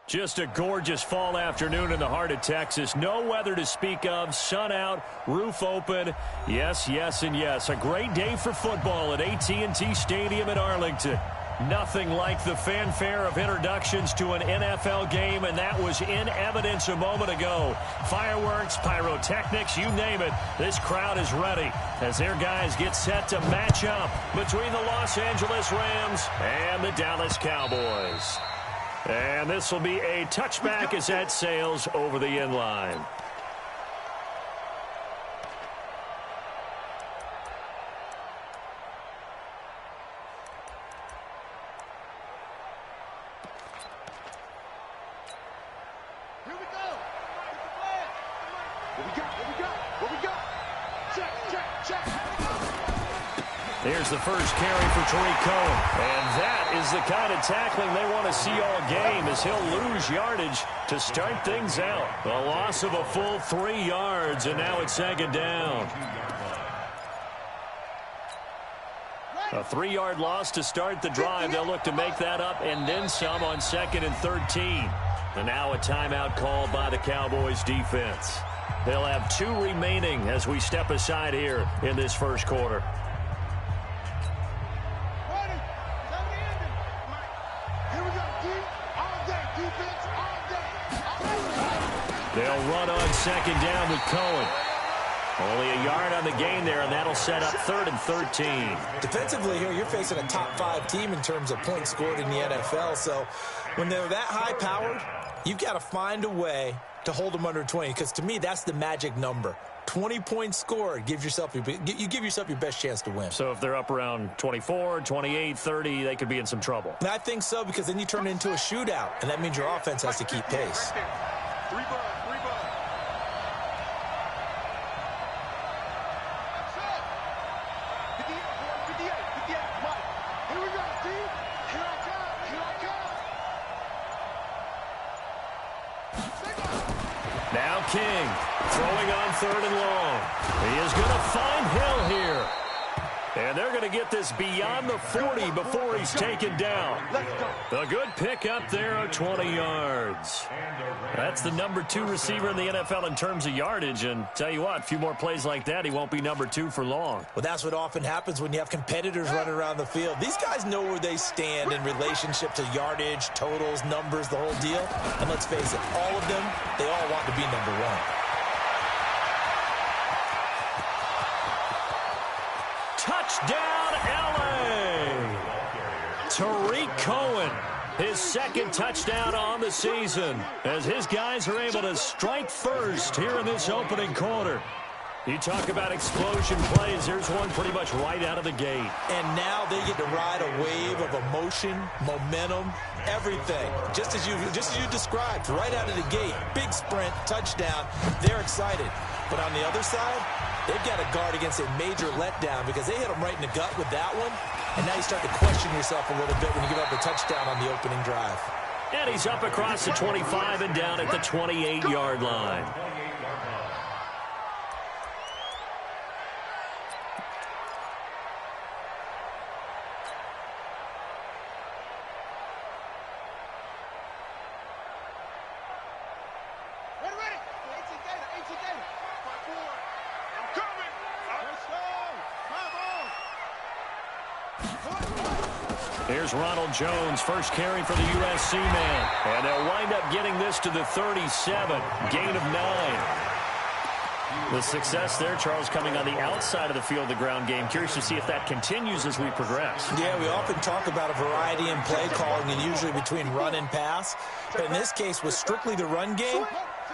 Just a gorgeous fall afternoon in the heart of Texas. No weather to speak of. Sun out, roof open. Yes, yes, and yes. A great day for football at AT&T Stadium in Arlington. Nothing like the fanfare of introductions to an NFL game, and that was in evidence a moment ago. Fireworks, pyrotechnics, you name it. This crowd is ready as their guys get set to match up between the Los Angeles Rams and the Dallas Cowboys. And this will be a touchback as that sails over the end line. Here we go. What we got? Check. Here's the first carry for Tariq Cohen. And that is the kind of tackling they want to see all game, as he'll lose yardage to start things out. A loss of a full 3 yards, and now it's second down. A 3-yard loss to start the drive. They'll look to make that up and then some on 2nd and 13. And now a timeout called by the Cowboys defense. They'll have 2 remaining as we step aside here in this first quarter. They'll run on 2nd down with Cohen. Only a yard on the gain there, and that'll set up 3rd and 13. Defensively here, you're facing a top 5 team in terms of points scored in the NFL. So when they're that high-powered, you've got to find a way to hold them under 20, because to me, that's the magic number. 20 points scored, you give yourself your best chance to win. So if they're up around 24, 28, 30, they could be in some trouble. And I think so, because then you turn it into a shootout, and that means your offense has to keep pace. 3 bud. Now King, throwing on 3rd and long. He is going to find Hill here. And they're going to get this beyond the 40 before he's taken down. A good pick up there of 20 yards. That's the number 2 receiver in the NFL in terms of yardage. And tell you what, a few more plays like that, he won't be number 2 for long. Well, that's what often happens when you have competitors running around the field. These guys know where they stand in relationship to yardage, totals, numbers, the whole deal. And let's face it, all of them, they all want to be number 1. Touchdown, L.A. Tariq Cohen, his 2nd touchdown on the season, as his guys are able to strike first here in this opening quarter. You talk about explosion plays. There's one pretty much right out of the gate. And now they get to ride a wave of emotion, momentum, everything. Just as you described, right out of the gate. Big sprint, touchdown. They're excited. But on the other side, they've got to guard against a major letdown, because they hit them right in the gut with that one. And now you start to question yourself a little bit when you give up a touchdown on the opening drive. And he's up across the 25 and down at the 28-yard line. Here's Ronald Jones, first carry for the USC man. And they'll wind up getting this to the 37, gain of 9. The success there, Charles, coming on the outside of the field, the ground game. Curious to see if that continues as we progress. Yeah, we often talk about a variety in play calling, and usually between run and pass. But in this case, with strictly the run game,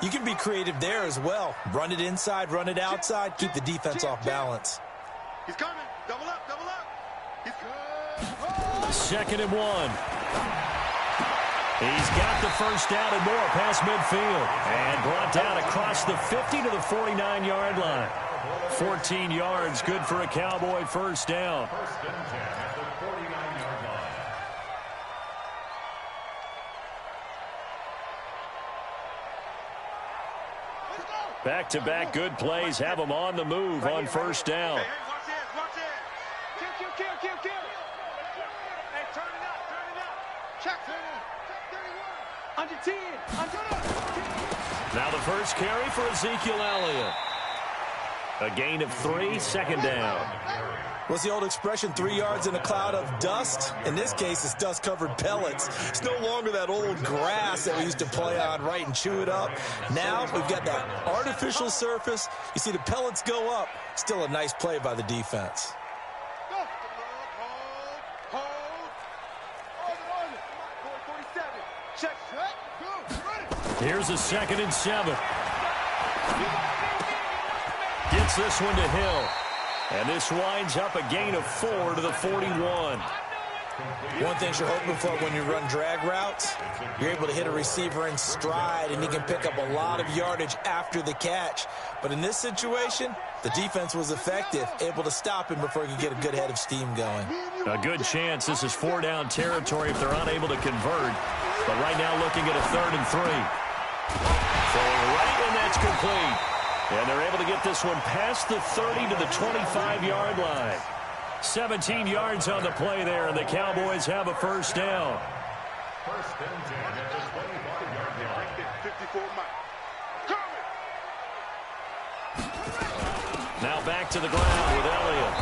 you can be creative there as well. Run it inside, run it outside, keep the defense off balance. He's coming. Double up. He's good. 2nd and 1. He's got the first down and more past midfield. And brought down across the 50 to the 49-yard line. 14 yards, good for a Cowboy first down. Back-to-back good plays have them on the move on first down. Hey, watch this. Kill. Hey, turn it up. Check 31. Now the first carry for Ezekiel Elliott. A gain of 3, second down. What's the old expression, 3 yards in a cloud of dust? In this case, it's dust-covered pellets. It's no longer that old grass that we used to play on, right, and chew it up. Now we've got that artificial surface. You see the pellets go up. Still a nice play by the defense. Here's a 2nd and 7. Gets this one to Hill. And this winds up a gain of 4 to the 41. One thing you're hoping for when you run drag routes, you're able to hit a receiver in stride, and he can pick up a lot of yardage after the catch. But in this situation, the defense was effective, able to stop him before he could get a good head of steam going. A good chance this is 4-down territory if they're unable to convert. But right now looking at a 3rd and 3. Throwing right, and that's complete. And they're able to get this one past the 30 to the 25-yard line. 17 yards on the play there, and the Cowboys have a first down. First and 10 at the 25-yard line. 54 miles. Now back to the ground with Elliott.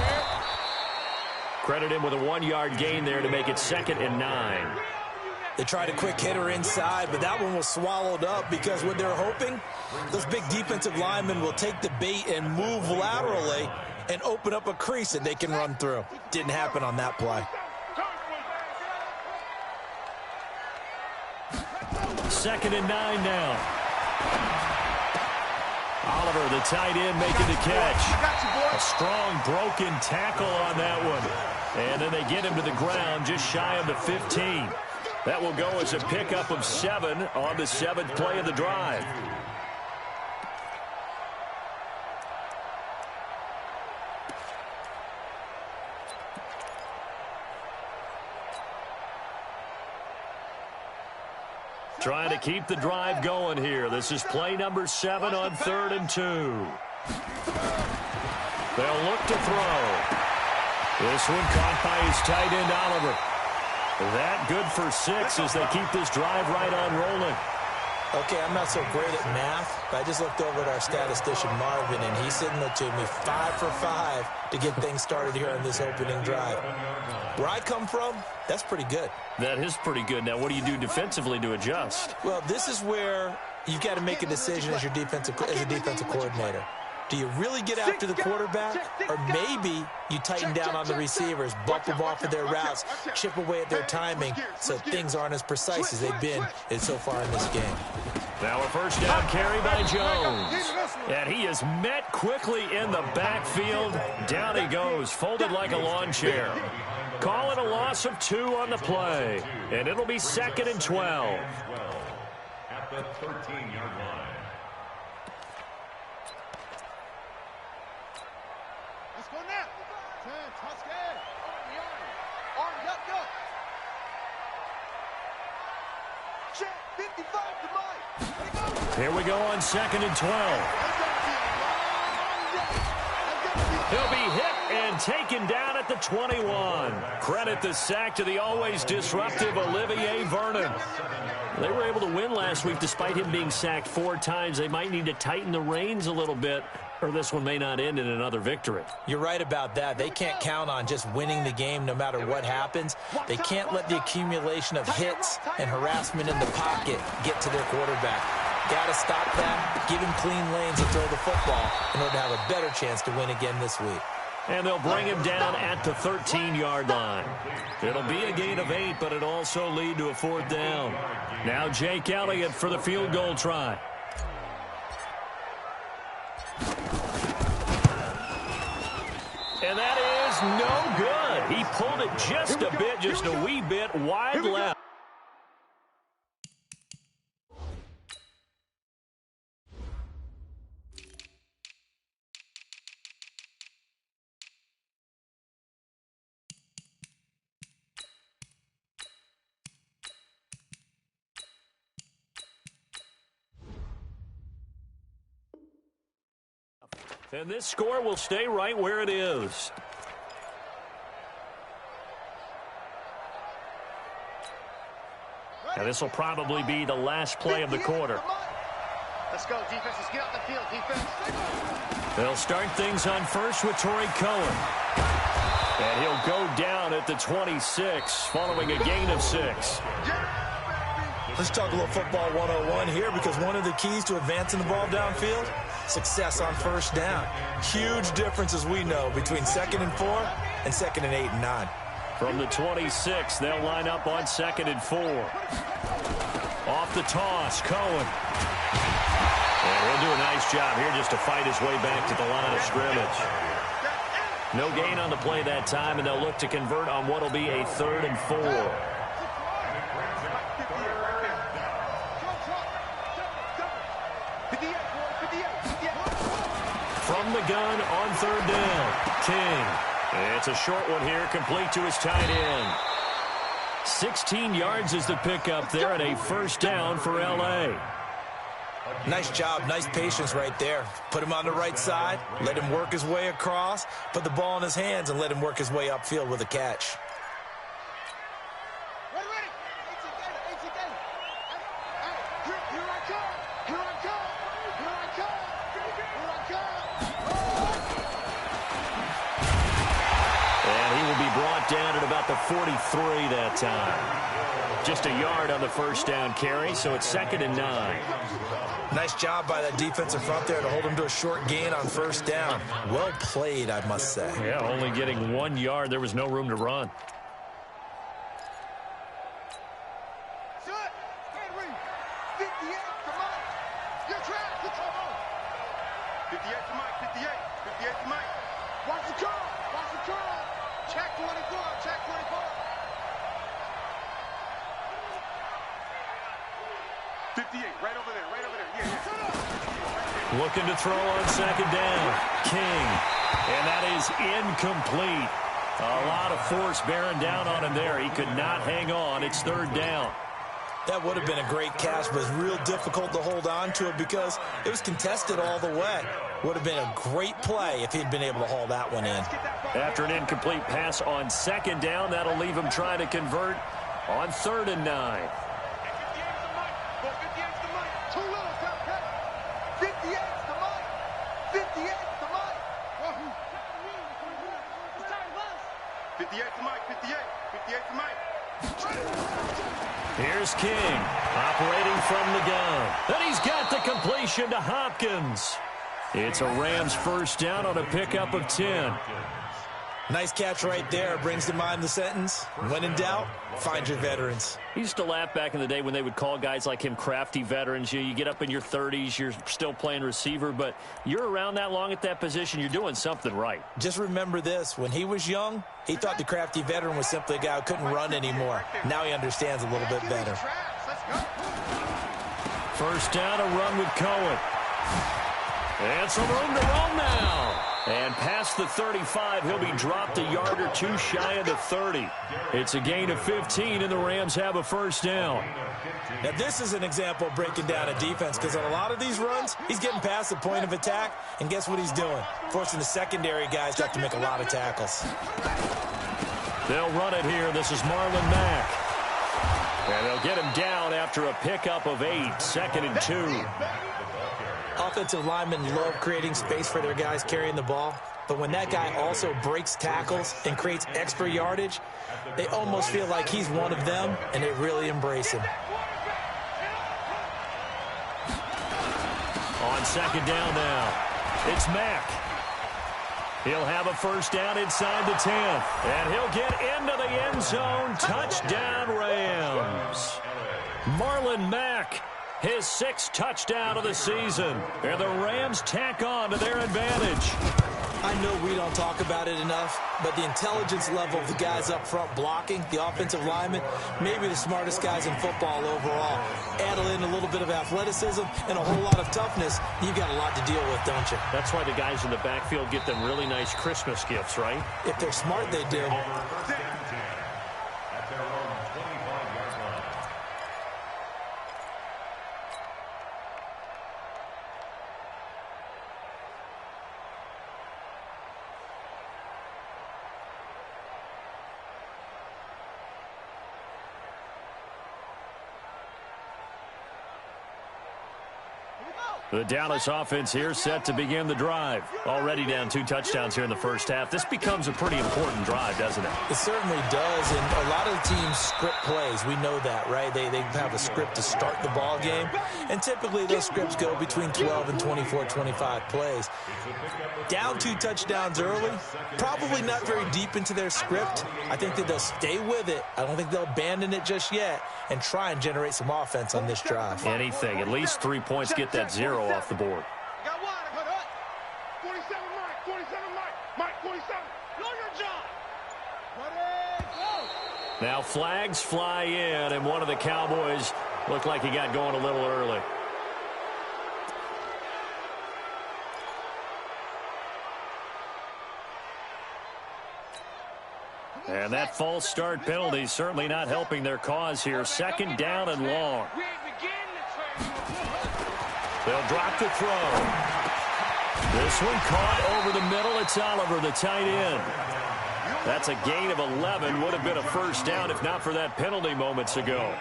Credit him with a 1-yard gain there to make it 2nd and 9. They tried a quick hitter inside, but that one was swallowed up because what they're hoping, those big defensive linemen will take the bait and move laterally and open up a crease that they can run through. Didn't happen on that play. 2nd and 9 now. Oliver, the tight end, making the catch. A strong broken tackle on that one. And then they get him to the ground just shy of the 15. That will go as a pickup of 7 on the 7th play of the drive. Trying to keep the drive going here. This is play number 7 on 3rd and 2. They'll look to throw. This one caught by his tight end, Oliver. That good for 6 as they keep this drive right on rolling. Okay, I'm not so great at math, but I just looked over at our statistician, Marvin, and he signaled to me 5 for 5 to get things started here on this opening drive. Where I come from, that's pretty good. That is pretty good. Now, what do you do defensively to adjust? Well, this is where you've got to make a decision as a defensive coordinator. Do you really get after the quarterback, or maybe you tighten down on the receivers, bump them off of their routes, chip away at their timing so things aren't as precise as they've been so far in this game? Now a first down carry by Jones. And he is met quickly in the backfield. Down he goes, folded like a lawn chair. Call it a loss of 2 on the play. And it'll be 2nd and 12. At the 13-yard line. Let's go now. Army up, go. Check, 55 to Mike. Here we go on 2nd and 12. He'll be hit and taken down at the 21. Credit the sack to the always disruptive Olivier Vernon. They were able to win last week despite him being sacked 4 times. They might need to tighten the reins a little bit, or this one may not end in another victory. You're right about that. They can't count on just winning the game no matter what happens. They can't let the accumulation of hits and harassment in the pocket get to their quarterback. Got to stop that, give him clean lanes and throw the football in order to have a better chance to win again this week. And they'll bring him down at the 13-yard line. It'll be a gain of 8, but it'll also lead to a 4th down. Now Jake Elliott for the field goal try. And that is no good. He pulled it just a bit, just a wee bit wide left. And this score will stay right where it is. Now, this will probably be the last play of the quarter. Let's go, defense. Let's get out the field, defense. They'll start things on first with Torrey Cohen. And he'll go down at the 26 following a gain of 6. Let's talk a little football 101 here, because one of the keys to advancing the ball downfield, success on first down. Huge difference, as we know, between 2nd and 4 and 2nd and 8 and 9. From the 26, they'll line up on 2nd and 4. Off the toss, Cohen. And he'll do a nice job here just to fight his way back to the line of scrimmage. No gain on the play that time, and they'll look to convert on what will be a 3rd and 4. From the gun on 3rd down, King. It's a short one here, complete to his tight end. 16 yards is the pickup there, and a 1st down for L.A. Nice job, nice patience right there. Put him on the right side, let him work his way across, put the ball in his hands, and let him work his way upfield with a catch. And he will be brought down at about the 43 that time. Just a yard on the 1st down carry, so it's 2nd and 9. Nice job by that defensive front there to hold him to a short gain on 1st down. Well played, I must say. Yeah, only getting 1 yard. There was no room to run. Watch the curl. Watch the curl. Check 24. Check 24. 58, right over there, right over there. Yeah. Looking to throw on 2nd down. King. And that is incomplete. A lot of force bearing down on him there. He could not hang on. It's 3rd down. That would have been a great catch, but it's real difficult to hold on to it because it was contested all the way. Would have been a great play if he'd been able to haul that one in. After an incomplete pass on 2nd down, that'll leave him trying to convert on 3rd and 9. Here's King, operating from the gun. And he's got the completion to Hopkins. It's a Rams 1st down on a pickup of 10. Nice catch right there. Brings to mind the sentence, when in doubt, find your veterans. He used to laugh back in the day when they would call guys like him crafty veterans. You get up in your 30s, you're still playing receiver, but you're around that long at that position, you're doing something right. Just remember this, when he was young, he thought the crafty veteran was simply a guy who couldn't run anymore. Now he understands a little bit better. 1st down, a run with Cohen. And some room to run now. And past the 35, he'll be dropped a yard or 2 shy of the 30. It's a gain of 15, and the Rams have a 1st down. Now, this is an example of breaking down a defense, because on a lot of these runs, he's getting past the point of attack, and guess what he's doing? Forcing the secondary guys to have to make a lot of tackles. They'll run it here. This is Marlon Mack. And they'll get him down after a pickup of 8, 2nd and 2. Offensive linemen love creating space for their guys carrying the ball, but when that guy also breaks tackles and creates extra yardage, they almost feel like he's one of them, and they really embrace him. On 2nd down now, it's Mack. He'll have a 1st down inside the 10, and he'll get into the end zone. Touchdown, Rams. Marlon Mack, his 6th touchdown of the season. And the Rams tack on to their advantage. I know we don't talk about it enough, but the intelligence level of the guys up front blocking, the offensive linemen, maybe the smartest guys in football overall. Add in a little bit of athleticism and a whole lot of toughness, you've got a lot to deal with, don't you? That's why the guys in the backfield get them really nice Christmas gifts, right? If they're smart, they do. The Dallas offense here set to begin the drive. Already down 2 touchdowns here in the first half. This becomes a pretty important drive, doesn't it? It certainly does, and a lot of teams script plays. We know that, right? They have a script to start the ball game, and typically those scripts go between 12 and 24, 25 plays. Down 2 touchdowns early, probably not very deep into their script. I think that they'll stay with it. I don't think they'll abandon it just yet and try and generate some offense on this drive. Anything. At least 3 points, get that 0 off the board. Got one. I got it. 47 Mike. 47 Mike. Mike 47. Know your job. Ready, go. Now flags fly in, and one of the Cowboys looked like he got going a little early. And that false start penalty certainly not helping their cause here. 2nd down and long. They'll drop the throw. This one caught over the middle. It's Oliver, the tight end. That's a gain of 11. Would have been a first down if not for that penalty moments ago.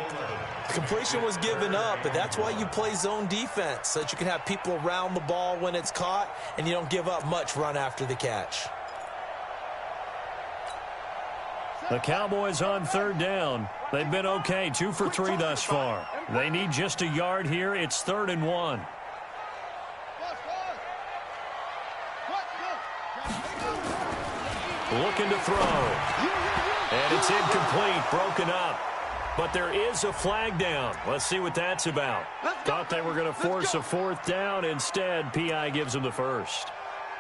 Completion was given up, but that's why you play zone defense, so that you can have people around the ball when it's caught, and you don't give up much run after the catch. The Cowboys on 3rd down. They've been okay, 2 for 3 thus far. They need just a yard here. It's 3rd and 1. Looking to throw. And it's incomplete, broken up. But there is a flag down. Let's see what that's about. Thought they were going to force a 4th down. Instead, P.I. gives them the first.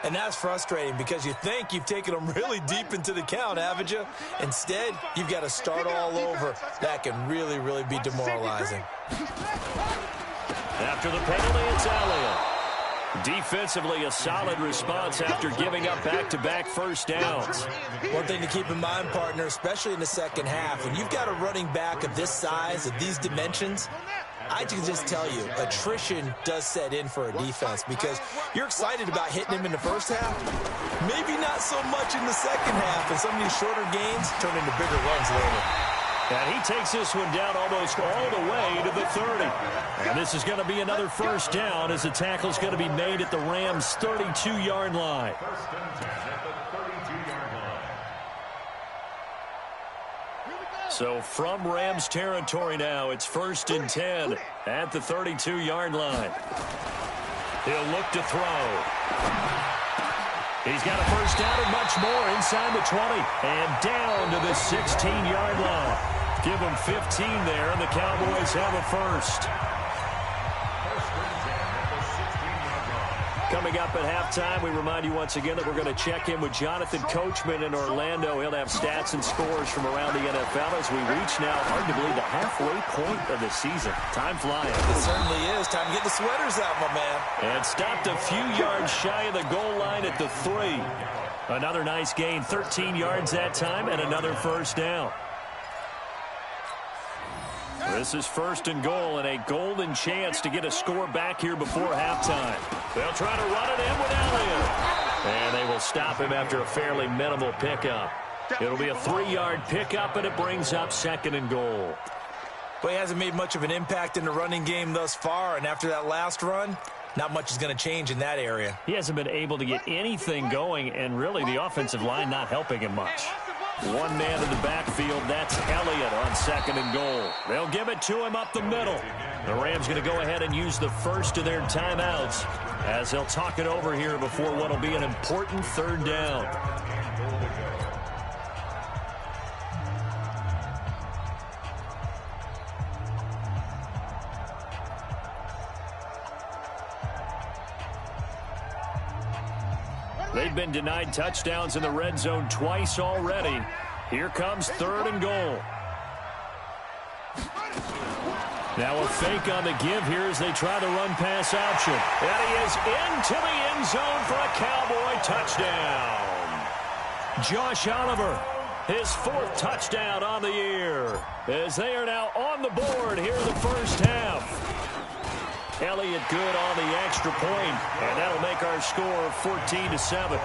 And that's frustrating because you think you've taken them really deep into the count, haven't you? Instead, you've got to start all over. That can really, really be demoralizing. After the penalty, it's Elliott. Defensively, a solid response after giving up back-to-back first downs. One thing to keep in mind, partner, especially in the second half, when you've got a running back of this size, of these dimensions, I can just tell you, attrition does set in for a defense because you're excited about hitting him in the first half. Maybe not so much in the second half, and some of these shorter gains turn into bigger runs later. And he takes this one down almost all the way to the 30. And this is going to be another first down as the tackle's going to be made at the Rams' 32-yard line. So from Rams territory now, it's 1st and 10 at the 32-yard line. He'll look to throw. He's got a first down and much more inside the 20 and down to the 16-yard line. Give them 15 there, and the Cowboys have a first. Coming up at halftime, we remind you once again that we're going to check in with Jonathan Coachman in Orlando. He'll have stats and scores from around the NFL as we reach now, arguably, the halfway point of the season. Time flying. It certainly is. Time to get the sweaters out, my man. And stopped a few yards shy of the goal line at the 3. Another nice gain, 13 yards that time, and another first down. This is 1st and goal and a golden chance to get a score back here before halftime. They'll try to run it in with Elliott. And they will stop him after a fairly minimal pickup. It'll be a 3-yard pickup, and it brings up 2nd and goal. But he hasn't made much of an impact in the running game thus far, and after that last run, not much is going to change in that area. He hasn't been able to get anything going, and really the offensive line not helping him much. One man in the backfield, that's Elliott on 2nd and goal. They'll give it to him up the middle. The Rams going to go ahead and use the first of their timeouts as they'll talk it over here before what will be an important 3rd down. They've been denied touchdowns in the red zone twice already. Here comes 3rd and goal. Now a fake on the give here as they try the run-pass option. And he is into the end zone for a Cowboy touchdown. Josh Oliver, his 4th touchdown on the year, as they are now on the board here in the first half. Elliott good on the extra point, and that'll make our score 14-7.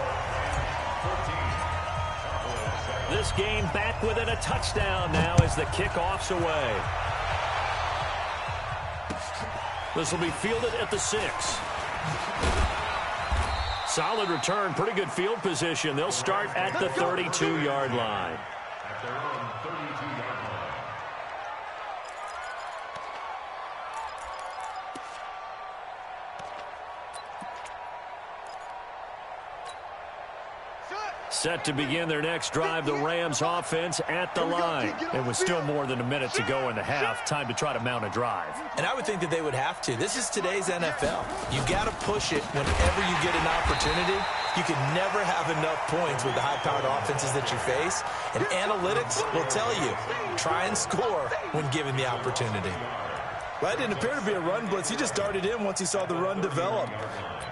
This game back within a touchdown now as the kickoff's away. This will be fielded at the 6. Solid return, pretty good field position. They'll start at the 32-yard line. At their own 32-yard line. Set to begin their next drive, the Rams offense at the line. It was still more than a minute to go in the half. Time to try to mount a drive. And I would think that they would have to. This is today's NFL. You got to push it whenever you get an opportunity. You can never have enough points with the high-powered offenses that you face. And analytics will tell you, try and score when given the opportunity. Well, that didn't appear to be a run blitz. He just darted in once he saw the run develop.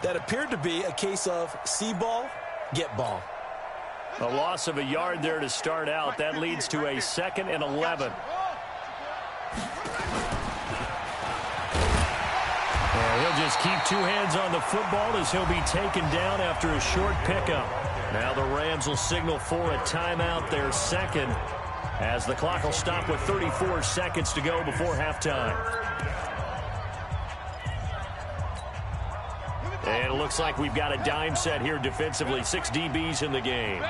That appeared to be a case of see ball, get ball. A loss of a yard there to start out. That leads to a 2nd and 11. And he'll just keep two hands on the football as he'll be taken down after a short pickup. Now the Rams will signal for a timeout, their second, as the clock will stop with 34 seconds to go before halftime. And it looks like we've got a dime set here defensively. 6 DBs in the game.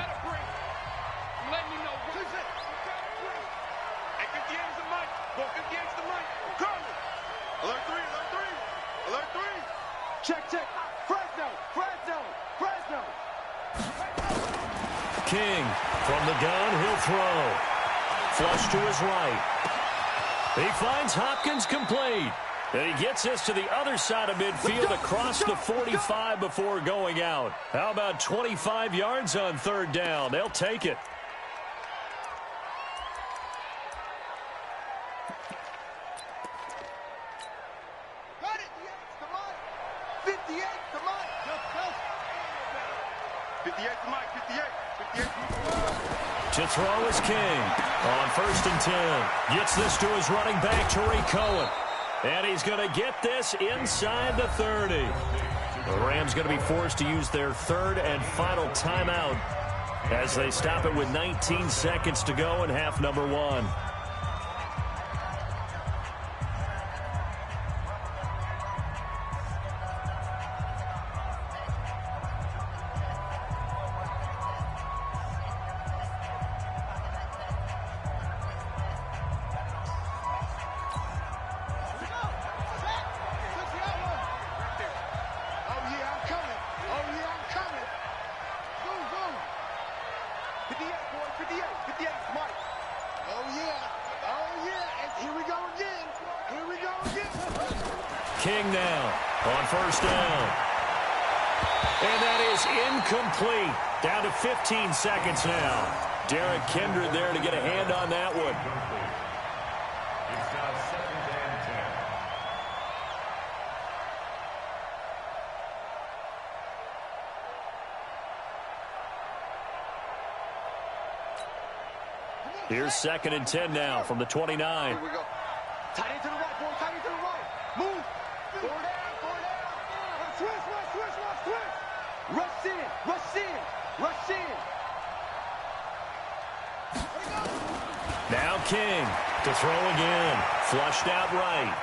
King from the gun, he'll throw. Flush to his right. He finds Hopkins complete. And he gets us to the other side of midfield across the 45 before going out. How about 25 yards on 3rd down? They'll take it. Got it. Come on. 58, come on. 58, come on. 58. 58. To throw is King on 1st and 10. Gets this to his running back, Tariq Cohen. And he's going to get this inside the 30. The Rams going to be forced to use their 3rd and final timeout as they stop it with 19 seconds to go in half number 1. King now on 1st down. And that is incomplete. Down to 15 seconds now. Derek Kindred there to get a hand on that one. It's now 2nd and 10. Here's 2nd and 10 now from the 29. Here we go. Tight into the right, boy. Tight into the right. Move. Four down, four down. Switch. Rush in. Now King to throw again. Flushed out right.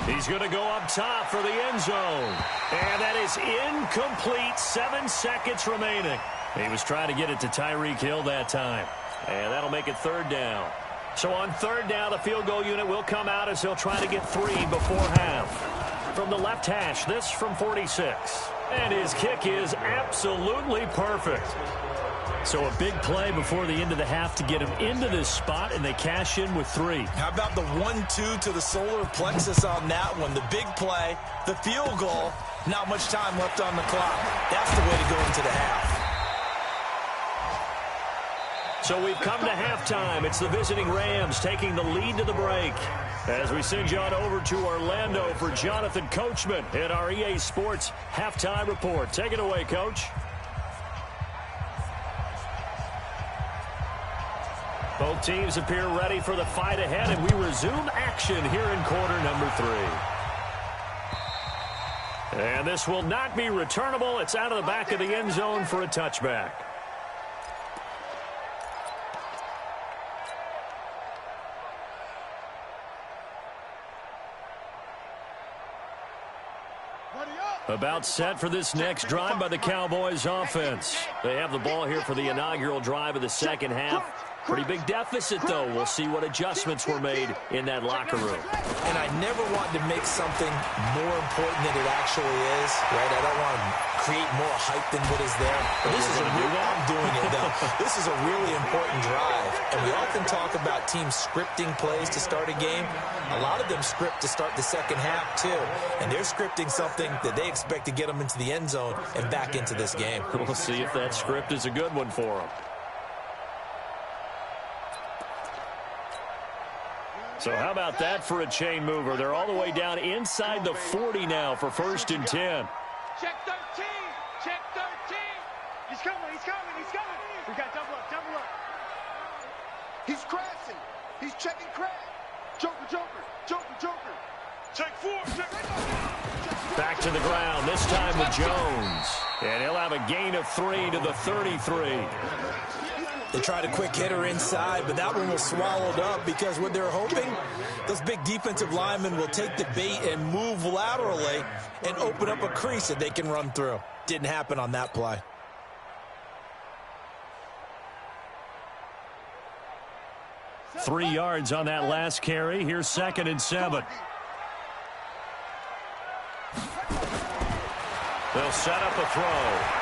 He's going to go up top for the end zone. And that is incomplete. 7 seconds remaining. He was trying to get it to Tyreek Hill that time. And that'll make it 3rd down. So on 3rd down, the field goal unit will come out as he'll try to get 3 before half. From the left hash, this from 46. And his kick is absolutely perfect. So a big play before the end of the half to get him into this spot, and they cash in with 3. How about the 1-2 to the solar plexus on that one? The big play, the field goal, not much time left on the clock. That's the way to go into the half. So we've come to halftime. It's the visiting Rams taking the lead to the break. As we send you on over to Orlando for Jonathan Coachman in our EA Sports Halftime Report. Take it away, Coach. Both teams appear ready for the fight ahead, and we resume action here in quarter number 3. And this will not be returnable. It's out of the back of the end zone for a touchback. Ready up. About set for this next drive by the Cowboys offense. They have the ball here for the inaugural drive of the second half. Pretty big deficit, though. We'll see what adjustments were made in that locker room. And I never want to make something more important than it actually is, right? I don't want to create more hype than what is there. But this is a real, I'm doing it, though. This is a really important drive. And we often talk about teams scripting plays to start a game. A lot of them script to start the second half, too. And they're scripting something that they expect to get them into the end zone and back into this game. We'll see if that script is a good one for them. So how about that for a chain mover? They're all the way down inside the 40 now for 1st and 10. Check 13. Check 13. He's coming. He's coming. He's coming. We got double up. Double up. He's crashing. He's checking crash. Joker. Joker. Joker. Joker. Check 4. Check. Back to the ground, this time with Jones. And he'll have a gain of 3 to the 33. They tried a quick hitter inside, but that one was swallowed up because what they're hoping, those big defensive linemen will take the bait and move laterally and open up a crease that they can run through. Didn't happen on that play. Three yards on that last carry. Here's 2nd and 7. They'll set up a throw.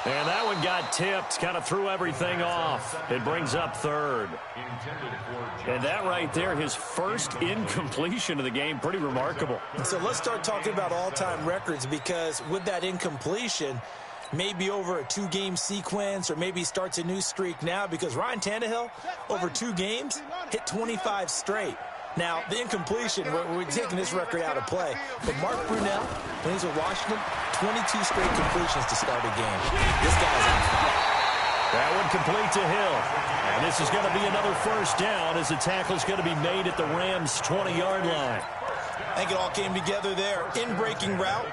And that one got tipped, kind of threw everything off. It brings up 3rd. And that right there, his first incompletion of the game, pretty remarkable. So let's start talking about all-time records, because with that incompletion, maybe over a 2-game sequence, or maybe starts a new streak now, because Ryan Tannehill, over 2 games, hit 25 straight. Now, the incompletion, we're taking this record out of play. But Mark Brunell, when he's with Washington, 22 straight completions to start a game. This guy's on fire. That one complete to Hill. And this is going to be another 1st down as the tackle's going to be made at the Rams' 20-yard line. I think it all came together there. In-breaking route,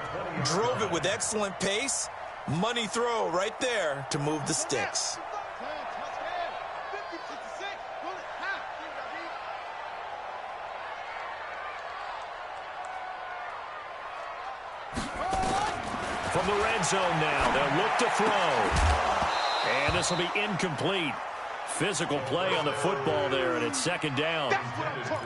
drove it with excellent pace. Money throw right there to move the sticks. From the red zone now, they'll look to throw. And this will be incomplete. Physical play on the football there, and it's 2nd down.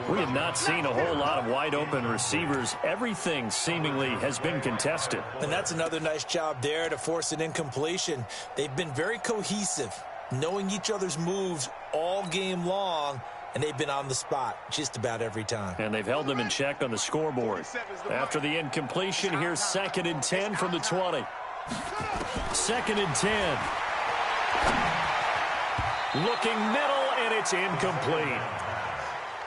We have not seen a whole lot of wide-open receivers. Everything seemingly has been contested. And that's another nice job there to force an incompletion. They've been very cohesive, knowing each other's moves all game long, and they've been on the spot just about every time. And they've held them in check on the scoreboard. After the incompletion, here's 2nd and 10 from the 20. 2nd and 10. Looking middle, and it's incomplete.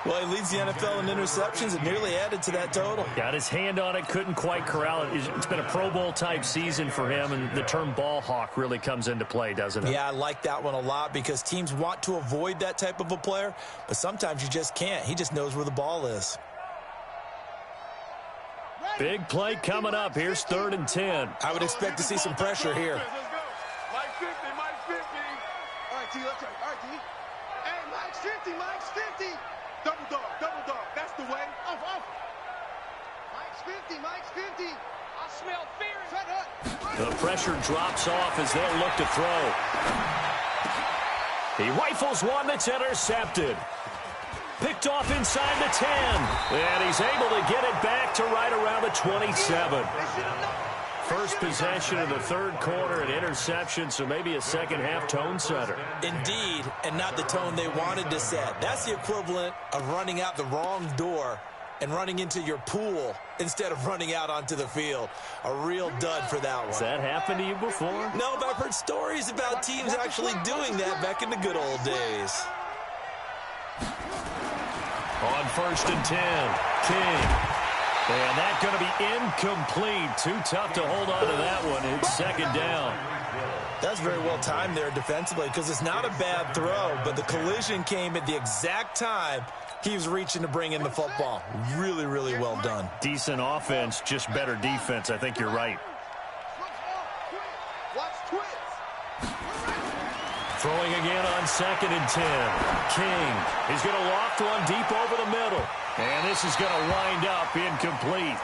Well, he leads the NFL in interceptions and nearly added to that total. Got his hand on it, couldn't quite corral it. It's been a Pro Bowl-type season for him, and the term ball hawk really comes into play, doesn't it? Yeah, I like that one a lot because teams want to avoid that type of a player, but sometimes you just can't. He just knows where the ball is. Big play coming up. Here's 3rd and 10. I would expect to see some pressure here. Mike 50, Mike 50. All right, T, let's go. All right, T. Hey, Mike's 50, Mike's 50. Double dog, that's the way. Off. Mike's 50, Mike's 50. I smell fear. Shut up. The pressure drops off as they'll look to throw. He rifles one that's intercepted. Picked off inside the 10. And he's able to get it back to right around the 27. First possession of the 3rd quarter, an interception, so maybe a second-half tone setter. Indeed, and not the tone they wanted to set. That's the equivalent of running out the wrong door and running into your pool instead of running out onto the field. A real dud for that one. Has that happened to you before? No, but I've heard stories about teams actually doing that back in the good old days. On 1st and 10, King. And that's going to be incomplete. Too tough to hold on to that one. It's 2nd down. That's very well timed there defensively because it's not a bad throw, but the collision came at the exact time he was reaching to bring in the football. Really, really well done. Decent offense, just better defense. I think you're right. Throwing again on 2nd and 10. King. He's going to loft one deep over the middle. And this is going to wind up incomplete.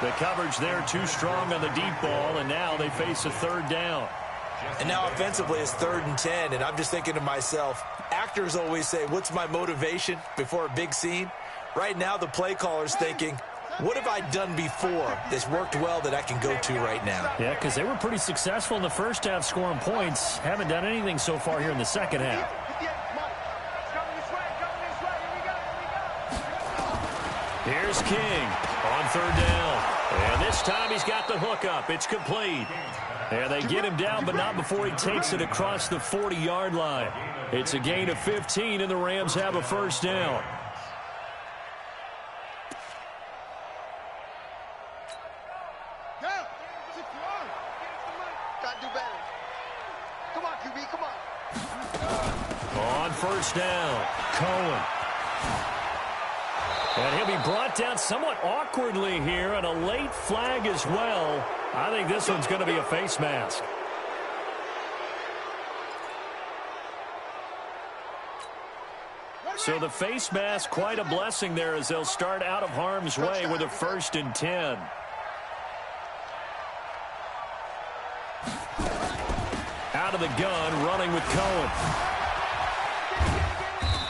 The coverage there too strong on the deep ball, and now they face a 3rd down. And now offensively it's 3rd and 10, and I'm just thinking to myself, actors always say, what's my motivation before a big scene? Right now the play caller's thinking, what have I done before that's worked well that I can go to right now? Yeah, because they were pretty successful in the first half scoring points. Haven't done anything so far here in the second half. Here's King on 3rd down. And this time he's got the hook up. It's complete. And they get him down, but not before he takes it across the 40-yard line. It's a gain of 15, and the Rams have a 1st down. On 1st down, Cohen. And he'll be brought down somewhat awkwardly here, and a late flag as well. I think this one's going to be a face mask. So the face mask, quite a blessing there as they'll start out of harm's way with a 1st and 10. Out of the gun, running with Cohen.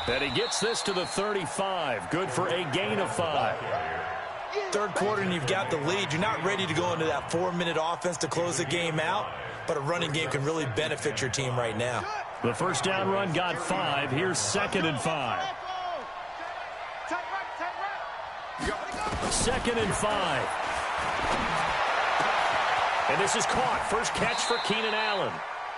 And he gets this to the 35. Good for a gain of 5. 3rd quarter and you've got the lead. You're not ready to go into that 4-minute offense to close the game out, but a running game can really benefit your team right now. The 1st down run got 5. Here's 2nd and 5. 2nd and 5. And this is caught. First catch for Keenan Allen.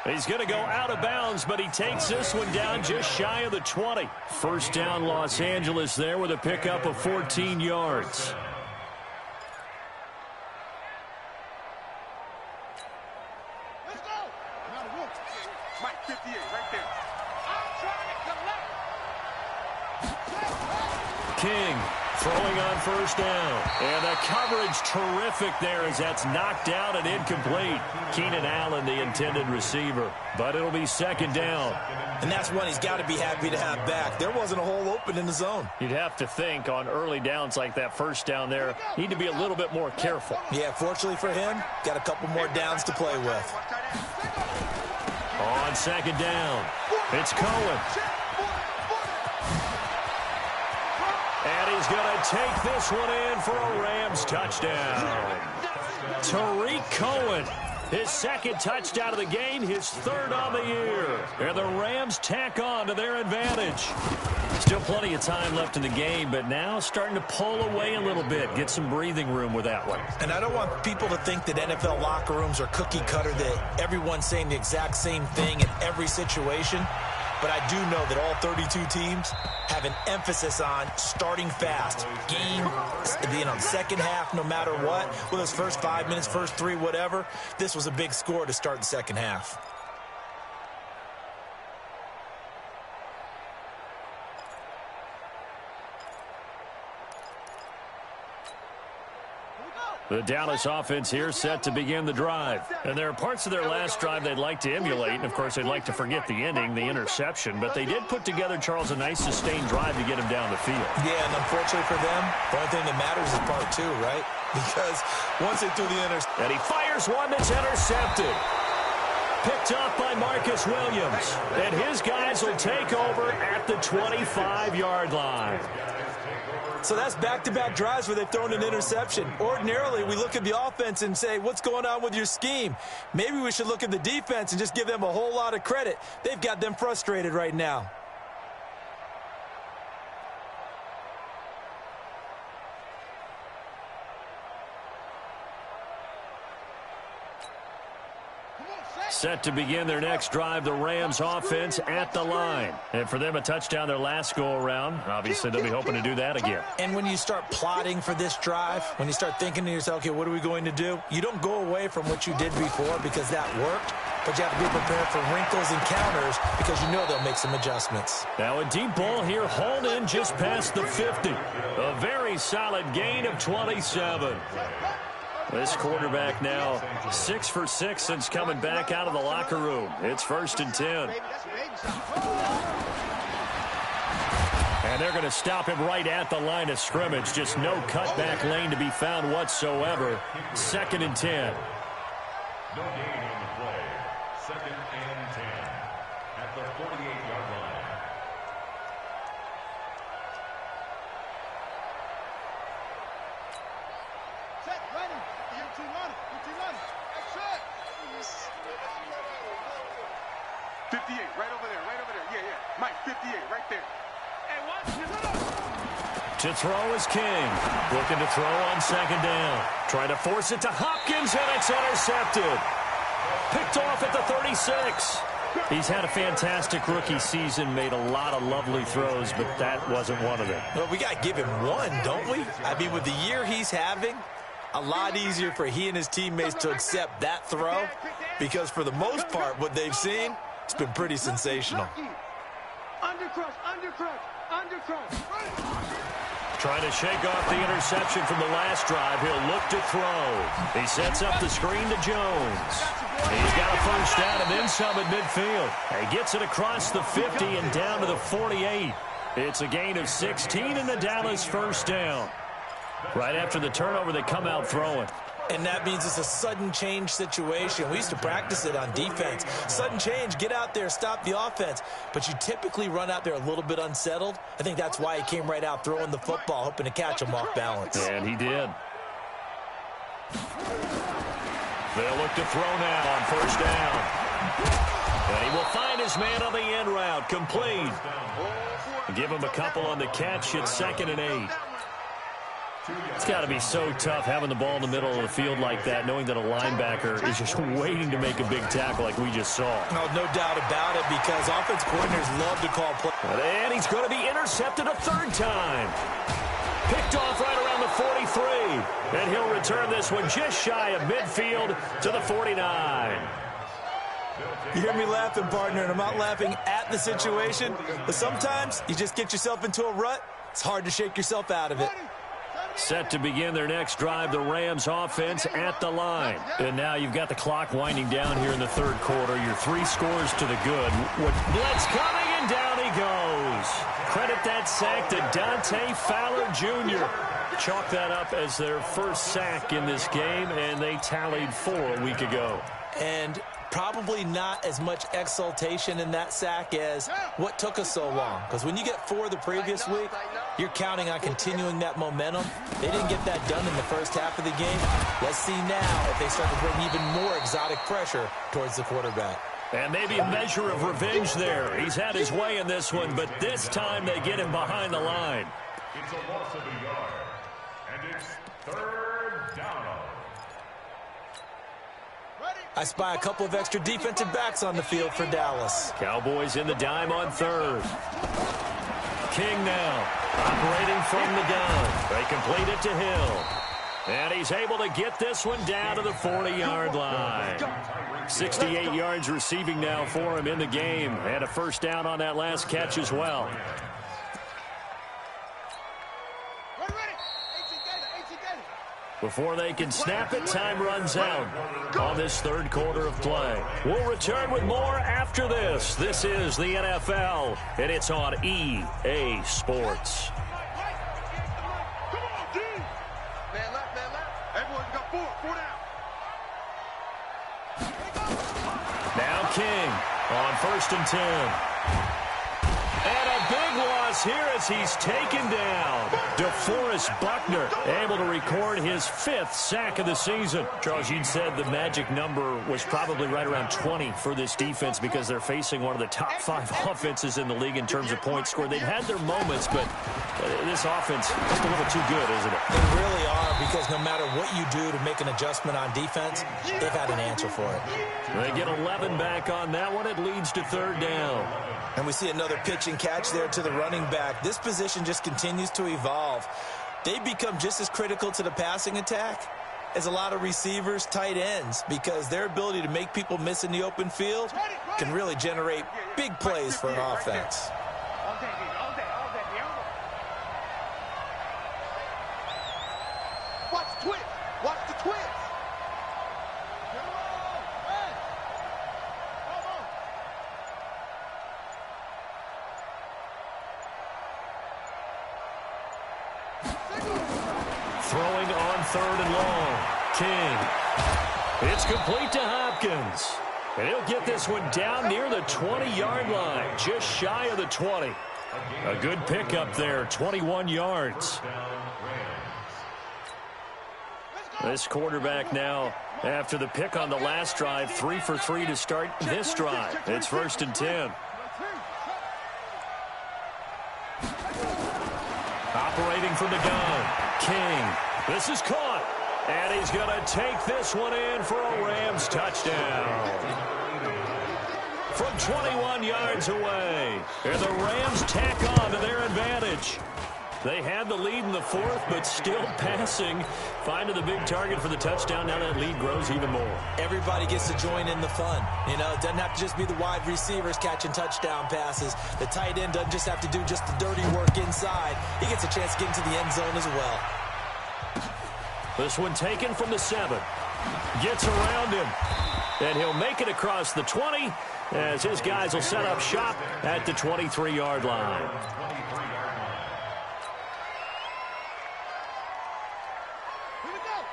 He's going to go out of bounds, but he takes this one down just shy of the 20. 1st down Los Angeles there with a pickup of 14 yards. Let's go. Mike 58 right there. I'm trying to collect. King throwing on 1st down. And the coverage terrific there as that's knocked down and incomplete. Keenan Allen, the intended receiver. But it'll be 2nd down. And that's one he's got to be happy to have back. There wasn't a hole open in the zone. You'd have to think on early downs like that 1st down there, need to be a little bit more careful. Yeah, fortunately for him, got a couple more downs to play with. On 2nd down, it's Cohen. And he's going to take this one in for a Rams touchdown. Tariq Cohen, his 2nd touchdown of the game, his 3rd on the year. And the Rams tack on to their advantage. Still plenty of time left in the game, but now starting to pull away a little bit, get some breathing room with that one. And I don't want people to think that NFL locker rooms are cookie cutter, that everyone's saying the exact same thing in every situation. But I do know that all 32 teams have an emphasis on starting fast. Game, second half, no matter what. Whether those first 5 minutes, first 3, whatever. This was a big score to start the second half. The Dallas offense here set to begin the drive. And there are parts of their last drive they'd like to emulate. And, of course, they'd like to forget the ending, the interception. But they did put together, Charles, a nice sustained drive to get him down the field. Yeah, and unfortunately for them, the only thing that matters is part 2, right? Because once they threw the interception. And he fires one that's intercepted. Picked up by Marcus Williams. And his guys will take over at the 25-yard line. So that's back-to-back drives where they've thrown an interception. Ordinarily, we look at the offense and say, what's going on with your scheme? Maybe we should look at the defense and just give them a whole lot of credit. They've got them frustrated right now. Set to begin their next drive, the Rams offense at the line. And for them, a touchdown their last go-around. Obviously, they'll be hoping to do that again. And when you start plotting for this drive, when you start thinking to yourself, okay, what are we going to do? You don't go away from what you did before because that worked, but you have to be prepared for wrinkles and counters because you know they'll make some adjustments. Now a deep ball here, hauled in just past the 50. A very solid gain of 27. This quarterback now 6 for 6 since coming back out of the locker room. It's 1st and 10. And they're going to stop him right at the line of scrimmage. Just no cutback lane to be found whatsoever. 2nd and 10. No gain on the play. 2nd and 10 at the 48-yard line. Set, running. You're too running. You're too running. That's it. 58, right over there, right over there. Yeah, yeah. Mike, 58, right there. Hey, what? To throw is King. Looking to throw on 2nd down. Trying to force it to Hopkins, and it's intercepted. Picked off at the 36. He's had a fantastic rookie season, made a lot of lovely throws, but that wasn't one of them. Well, we got to give him one, don't we? I mean, with the year he's having, a lot easier for he and his teammates to accept that throw, because for the most part, what they've seen, it's been pretty sensational. Undercrush, undercrush, undercrush. Trying to shake off the interception from the last drive. He'll look to throw. He sets up the screen to Jones. He's got a 1st down and then some at midfield. He gets it across the 50 and down to the 48. It's a gain of 16 and the Dallas 1st down. Right after the turnover, they come out throwing. And that means it's a sudden change situation. We used to practice it on defense. Sudden change, get out there, stop the offense. But you typically run out there a little bit unsettled. I think that's why he came right out throwing the football, hoping to catch him off balance. And he did. They'll look to throw now on 1st down. And he will find his man on the end route, complete. Give him a couple on the catch. It's 2nd and 8. It's got to be so tough having the ball in the middle of the field like that, knowing that a linebacker is just waiting to make a big tackle like we just saw. No doubt about it, because offense coordinators love to call play. And he's going to be intercepted a 3rd time. Picked off right around the 43. And he'll return this one just shy of midfield to the 49. You hear me laughing, partner, and I'm not laughing at the situation. But sometimes you just get yourself into a rut. It's hard to shake yourself out of it. Set to begin their next drive, the Rams offense at the line. And now you've got the clock winding down here in the 3rd quarter. Your 3 scores to the good. Blitz coming, and down he goes. Credit that sack to Dante Fowler Jr. Chalk that up as their 1st sack in this game, and they tallied 4 a week ago. And probably not as much exultation in that sack as what took us so long. Because when you get 4 the previous week, you're counting on continuing that momentum. They didn't get that done in the 1st half of the game. Let's see now if they start to bring even more exotic pressure towards the quarterback. And maybe a measure of revenge there. He's had his way in this one, but this time they get him behind the line. It's a loss of a yard. And it's 3rd down. I spy a couple of extra defensive backs on the field for Dallas. Cowboys in the dime on 3rd. King now operating from the gun. They complete it to Hill. And he's able to get this one down to the 40-yard line. 68 yards receiving now for him in the game. And a 1st down on that last catch as well. Before they can snap it, time runs out on this 3rd quarter of play. We'll return with more after this. This is the NFL, and it's on EA Sports. Come on, D. Man left, man left. Everyone's got 4 down. Now King on 1st and 10. And a big loss here as he's taken down. DeForest Buckner able to record his 5th sack of the season. Charles, you'd said the magic number was probably right around 20 for this defense because they're facing one of the top 5 offenses in the league in terms of points scored. They've had their moments, but this offense is just a little too good, isn't it? They really are, because no matter what you do to make an adjustment on defense, they've had an answer for it. They get 11 back on that one. It leads to 3rd down. And we see another pitch and catch there to the running back. This position just continues to evolve. They become just as critical to the passing attack as a lot of receivers, tight ends, because their ability to make people miss in the open field can really generate big plays for an offense. Watch the twist. Watch the twist. 3rd and long. King. It's complete to Hopkins. And he'll get this one down near the 20-yard line, just shy of the 20. A good pickup there, 21 yards. This quarterback now, after the pick on the last drive, 3 for 3 to start this drive. It's 1st and 10. Operating from the gun, King. This is caught. And he's going to take this one in for a Rams touchdown. From 21 yards away. And the Rams tack on to their advantage. They had the lead in the 4th, but still passing. Finding the big target for the touchdown. Now that lead grows even more. Everybody gets to join in the fun. You know, it doesn't have to just be the wide receivers catching touchdown passes. The tight end doesn't just have to do just the dirty work inside. He gets a chance to get into the end zone as well. This one taken from the 7. Gets around him. And he'll make it across the 20 as his guys will set up shop at the 23-yard line.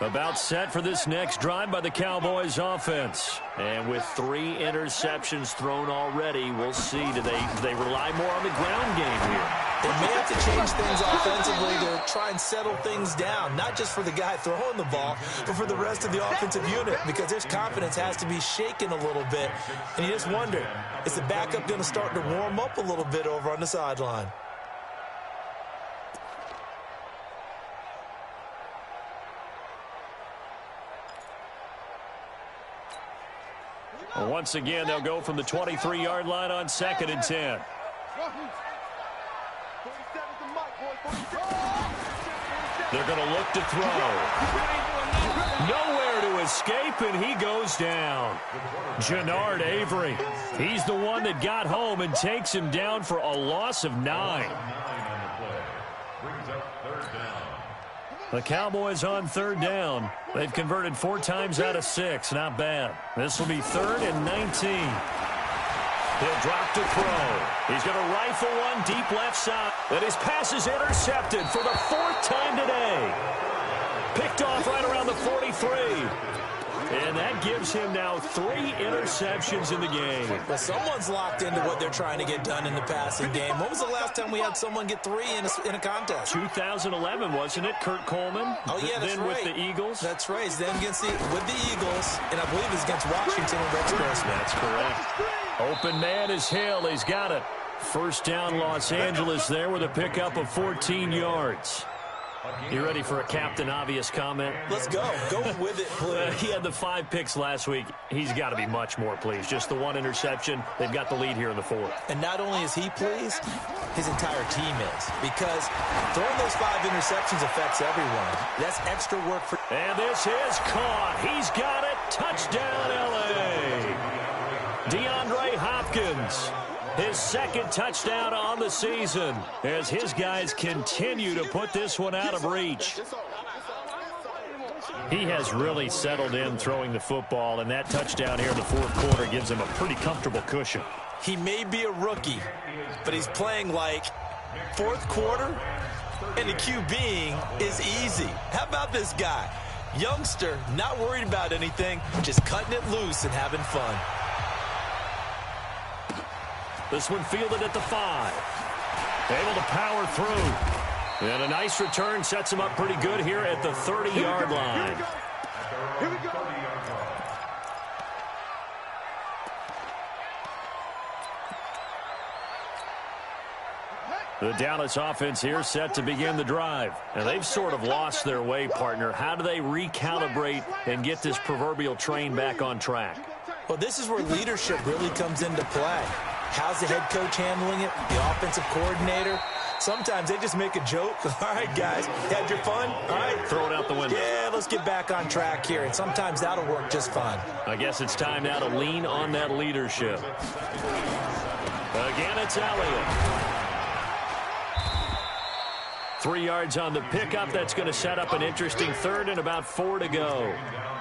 About set for this next drive by the Cowboys offense. And with 3 interceptions thrown already, we'll see. Do they rely more on the ground game here? They may have to change things offensively to try and settle things down, not just for the guy throwing the ball, but for the rest of the offensive unit, because their confidence has to be shaken a little bit. And you just wonder, is the backup going to start to warm up a little bit over on the sideline? Once again, they'll go from the 23-yard line on 2nd and 10. They're going to look to throw. Nowhere to escape, and he goes down. Jannard Avery. He's the one that got home and takes him down for a loss of 9. The Cowboys on 3rd down. They've converted 4 times out of 6. Not bad. This will be 3rd and 19. He'll drop to throw. He's going to rifle one deep left side. And his pass is intercepted for the 4th time today. Picked off right around the 43. And that gives him now 3 interceptions in the game. Well, someone's locked into what they're trying to get done in the passing game. When was the last time we had someone get 3 in a contest? 2011, wasn't it? Kurt Coleman. Oh, yeah, that's then right. with the Eagles. That's right. Then with the Eagles, and I believe it's against Washington and Rex Grossman. That's correct. Open man is Hill. He's got it. 1st down Los Angeles there with a pickup of 14 yards. You ready for a Captain Obvious comment? Let's go. Go with it, please. He had the 5 picks last week. He's got to be much more pleased. Just the 1 interception. They've got the lead here in the 4th. And not only is he pleased, his entire team is. Because throwing those 5 interceptions affects everyone. That's extra work for... And this is caught. He's got it. Touchdown, L.A. DeAndre Hopkins. His 2nd touchdown on the season as his guys continue to put this one out of reach. He has really settled in throwing the football, and that touchdown here in the 4th quarter gives him a pretty comfortable cushion. He may be a rookie, but he's playing like 4th quarter, and the QBing is easy. How about this guy? Youngster, not worried about anything, just cutting it loose and having fun. This one fielded at the 5. Able to power through. And a nice return sets him up pretty good here at the 30-yard line. Here we go. The Dallas offense here set to begin the drive. And they've sort of lost their way, partner. How do they recalibrate and get this proverbial train back on track? Well, this is where leadership really comes into play. How's the head coach handling it? The offensive coordinator? Sometimes they just make a joke. All right, guys, had your fun? All right. Throw it out the window. Yeah, let's get back on track here. And sometimes that'll work just fine. I guess it's time now to lean on that leadership. Again, it's Elliott. 3 yards on the pickup. That's going to set up an interesting 3rd and about 4 to go.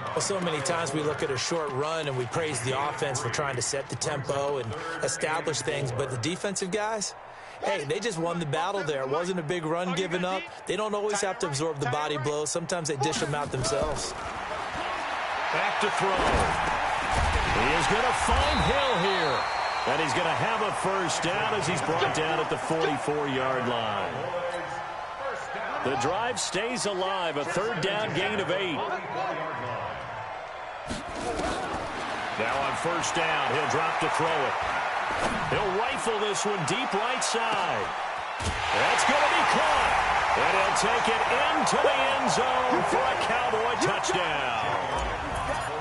Well, so many times we look at a short run and we praise the offense for trying to set the tempo and establish things, but the defensive guys, hey, they just won the battle there. It wasn't a big run given up. They don't always have to absorb the body blows. Sometimes they dish them out themselves. Back to throw. He is going to find Hill here. And he's going to have a first down as he's brought down at the 44-yard line. The drive stays alive. A third down gain of 8. Now on first down, he'll drop to throw it. He'll rifle this one deep right side. That's going to be caught. And he'll take it into the end zone for a Cowboy touchdown.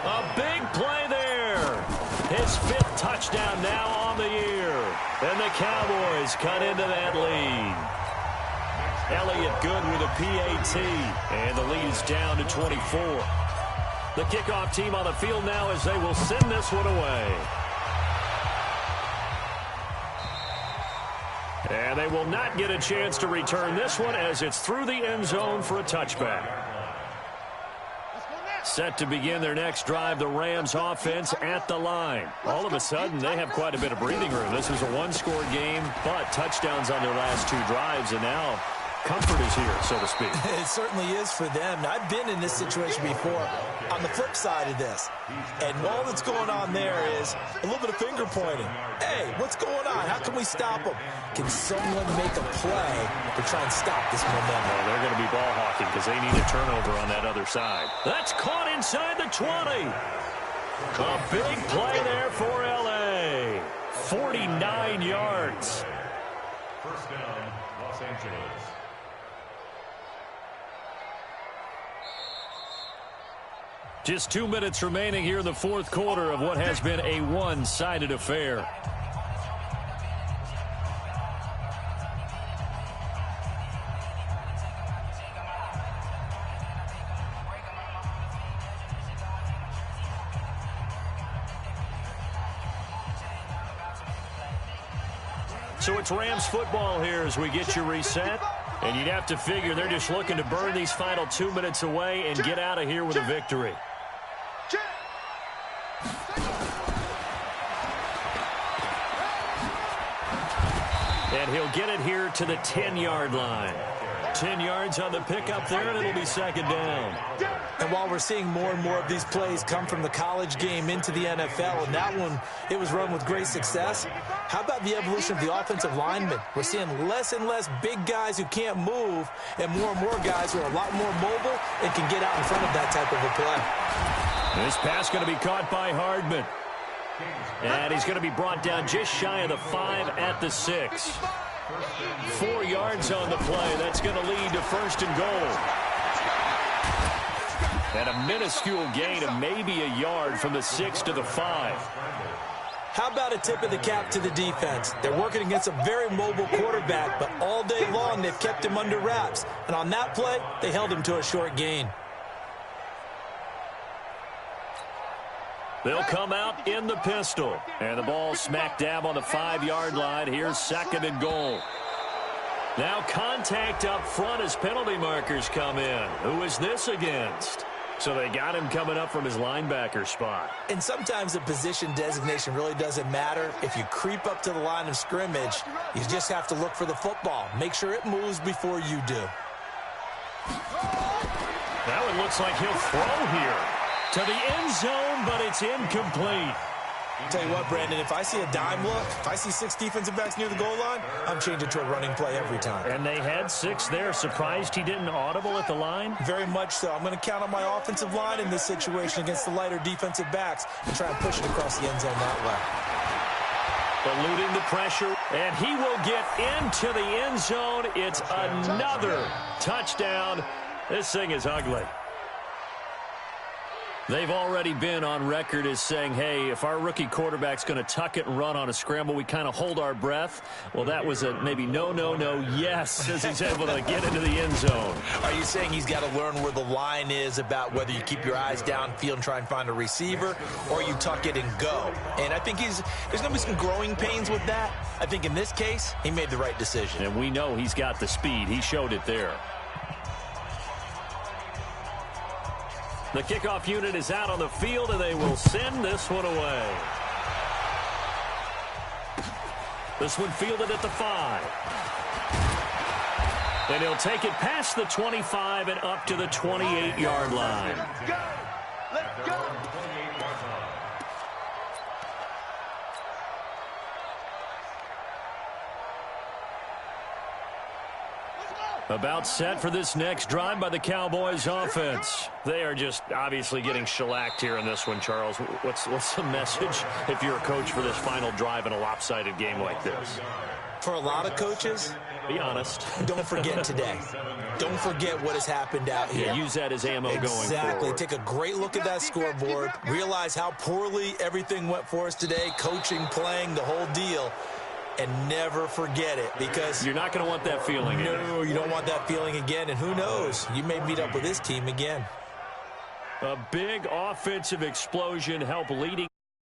A big play there. His 5th touchdown now on the year. And the Cowboys cut into that lead. Elliott good with a PAT. And the lead is down to 24. The kickoff team on the field now as they will send this one away. And they will not get a chance to return this one as it's through the end zone for a touchback. Set to begin their next drive, the Rams offense at the line. All of a sudden, they have quite a bit of breathing room. This was a one-score game, but touchdowns on their last 2 drives, and now comfort is here, so to speak. It certainly is for them. Now, I've been in this situation before on the flip side of this. And all that's going on there is a little bit of finger pointing. Hey, what's going on? How can we stop them? Can someone make a play to try and stop this momentum? Well, they're going to be ball hawking because they need a turnover on that other side. That's caught inside the 20. A big play there for L.A. 49 yards. First down, Los Angeles. Just 2 minutes remaining here in the fourth quarter of what has been a one-sided affair. So it's Rams football here as we get you reset. And you'd have to figure they're just looking to burn these final 2 minutes away and get out of here with a victory. And he'll get it here to the 10-yard line. 10 yards on the pickup there, and it'll be second down. And while we're seeing more and more of these plays come from the college game into the NFL, and that one, it was run with great success, how about the evolution of the offensive linemen? We're seeing less and less big guys who can't move and more guys who are a lot more mobile and can get out in front of that type of a play. This pass going to be caught by Hardman. And he's going to be brought down just shy of the 5 at the 6. 4 yards on the play. That's going to lead to first and goal. And a minuscule gain of maybe a yard from the 6 to the 5. How about a tip of the cap to the defense? They're working against a very mobile quarterback, but all day long they've kept him under wraps. And on that play, they held him to a short gain. They'll come out in the pistol. And the ball smack dab on the 5-yard line. Here's second and goal. Now contact up front as penalty markers come in. Who is this against? So they got him coming up from his linebacker spot. And sometimes the position designation really doesn't matter. If you creep up to the line of scrimmage, you just have to look for the football. Make sure it moves before you do. That one looks like he'll throw here to the end zone, but it's incomplete. I'll tell you what, Brandon, if I see a dime look, if I see 6 defensive backs near the goal line, I'm changing to a running play every time. And they had 6 there. Surprised he didn't audible at the line? Very much so. I'm going to count on my offensive line in this situation against the lighter defensive backs and try and push it across the end zone that way. Eluding the pressure, and he will get into the end zone. It's another touchdown. This thing is ugly. They've already been on record as saying, hey, if our rookie quarterback's going to tuck it and run on a scramble, we kind of hold our breath. Well, that was a maybe no, yes, as he's able to get into the end zone. Are you saying he's got to learn where the line is about whether you keep your eyes downfield and try and find a receiver or you tuck it and go? And I think there's going to be some growing pains with that. I think in this case, he made the right decision. And we know he's got the speed. He showed it there. The kickoff unit is out on the field, and they will send this one away. This one fielded at the 5. And he'll take it past the 25 and up to the 28-yard line. Let's go. Let's go. About set for this next drive by the Cowboys offense. They are just obviously getting shellacked here in this one, Charles. What's the message if you're a coach for this final drive in a lopsided game like this? For a lot of coaches, be honest. Don't forget today. Don't forget what has happened out here. Yeah, use that as ammo going forward. Exactly. Take a great look at that scoreboard. Realize how poorly everything went for us today. Coaching, playing, the whole deal. And never forget it, because you're not going to want that feeling again. No, you don't want that feeling again. And who knows? You may meet up with this team again. A big offensive explosion help leading.